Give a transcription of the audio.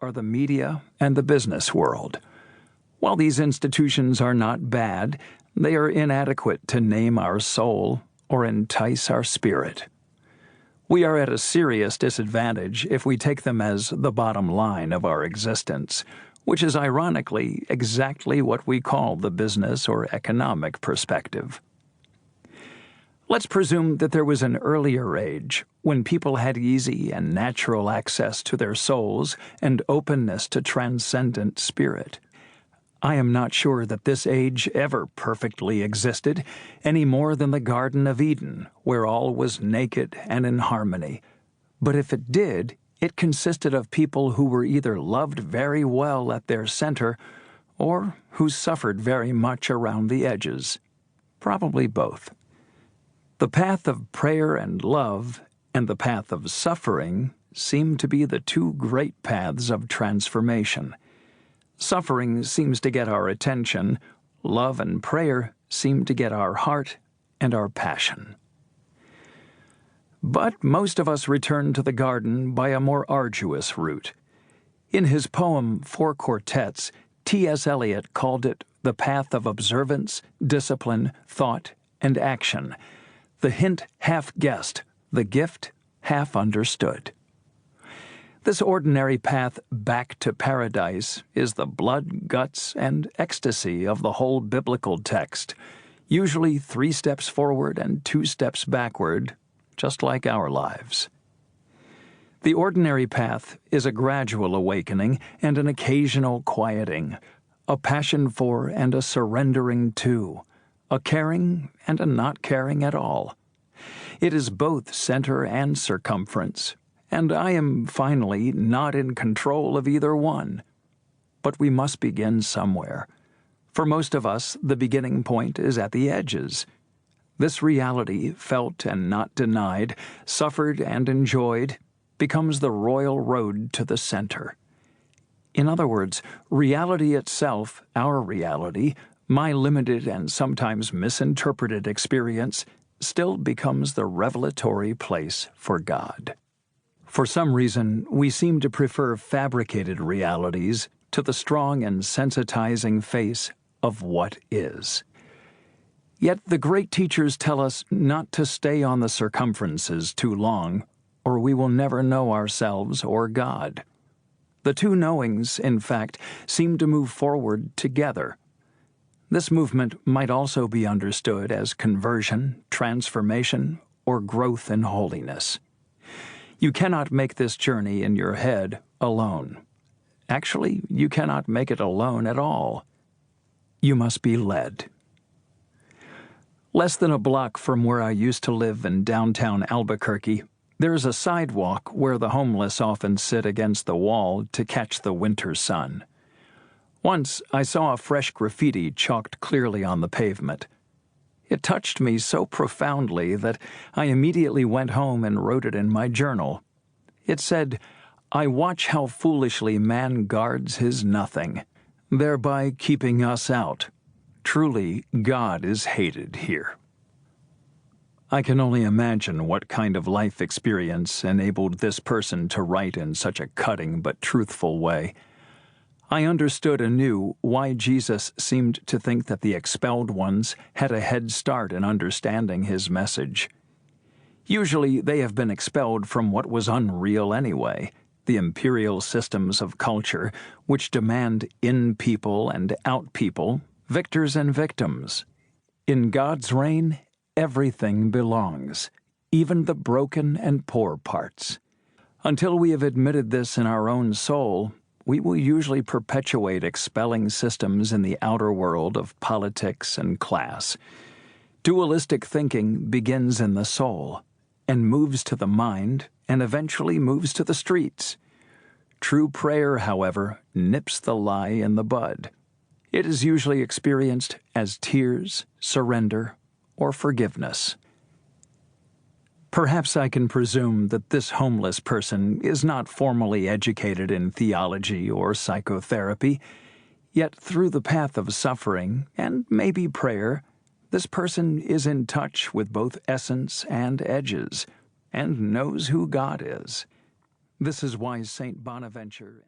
are the media and the business world. While these institutions are not bad, they are inadequate to name our soul or entice our spirit. We are at a serious disadvantage if we take them as the bottom line of our existence, which is ironically exactly what we call the business or economic perspective. Let's presume that there was an earlier age when people had easy and natural access to their souls and openness to transcendent spirit. I am not sure that this age ever perfectly existed, any more than the Garden of Eden, where all was naked and in harmony. But if it did, it consisted of people who were either loved very well at their center, or who suffered very much around the edges. Probably both. The path of prayer and love, and the path of suffering, seem to be the two great paths of transformation. Suffering seems to get our attention, love and prayer seem to get our heart and our passion. But most of us return to the garden by a more arduous route. In his poem Four Quartets, T.S. Eliot called it the path of observance, discipline, thought, and action, the hint half guessed, the gift half understood. This ordinary path back to paradise is the blood, guts, and ecstasy of the whole biblical text, usually 3 steps forward and 2 steps backward, just like our lives. The ordinary path is a gradual awakening and an occasional quieting, a passion for and a surrendering to, a caring and a not caring at all. It is both center and circumference, and I am finally not in control of either one. But we must begin somewhere. For most of us, the beginning point is at the edges. This reality, felt and not denied, suffered and enjoyed, becomes the royal road to the center. In other words, reality itself, our reality, my limited and sometimes misinterpreted experience, still becomes the revelatory place for God. For some reason, we seem to prefer fabricated realities to the strong and sensitizing face of what is. Yet the great teachers tell us not to stay on the circumferences too long, or we will never know ourselves or God. The two knowings, in fact, seem to move forward together. This movement might also be understood as conversion, transformation, or growth in holiness. You cannot make this journey in your head alone. Actually, you cannot make it alone at all. You must be led. Less than a block from where I used to live in downtown Albuquerque, there is a sidewalk where the homeless often sit against the wall to catch the winter sun. Once I saw a fresh graffiti chalked clearly on the pavement. It touched me so profoundly that I immediately went home and wrote it in my journal. It said, "I watch how foolishly man guards his nothing, thereby keeping us out. Truly, God is hated here." I can only imagine what kind of life experience enabled this person to write in such a cutting but truthful way. I understood anew why Jesus seemed to think that the expelled ones had a head start in understanding his message. Usually they have been expelled from what was unreal anyway, the imperial systems of culture which demand in people and out people, victors and victims. In God's reign, everything belongs, even the broken and poor parts. Until we have admitted this in our own soul, we will usually perpetuate expelling systems in the outer world of politics and class. Dualistic thinking begins in the soul, and moves to the mind, and eventually moves to the streets. True prayer, however, nips the lie in the bud. It is usually experienced as tears, surrender, or forgiveness. Perhaps I can presume that this homeless person is not formally educated in theology or psychotherapy, yet through the path of suffering, and maybe prayer, this person is in touch with both essence and edges, and knows who God is. This is why St. Bonaventure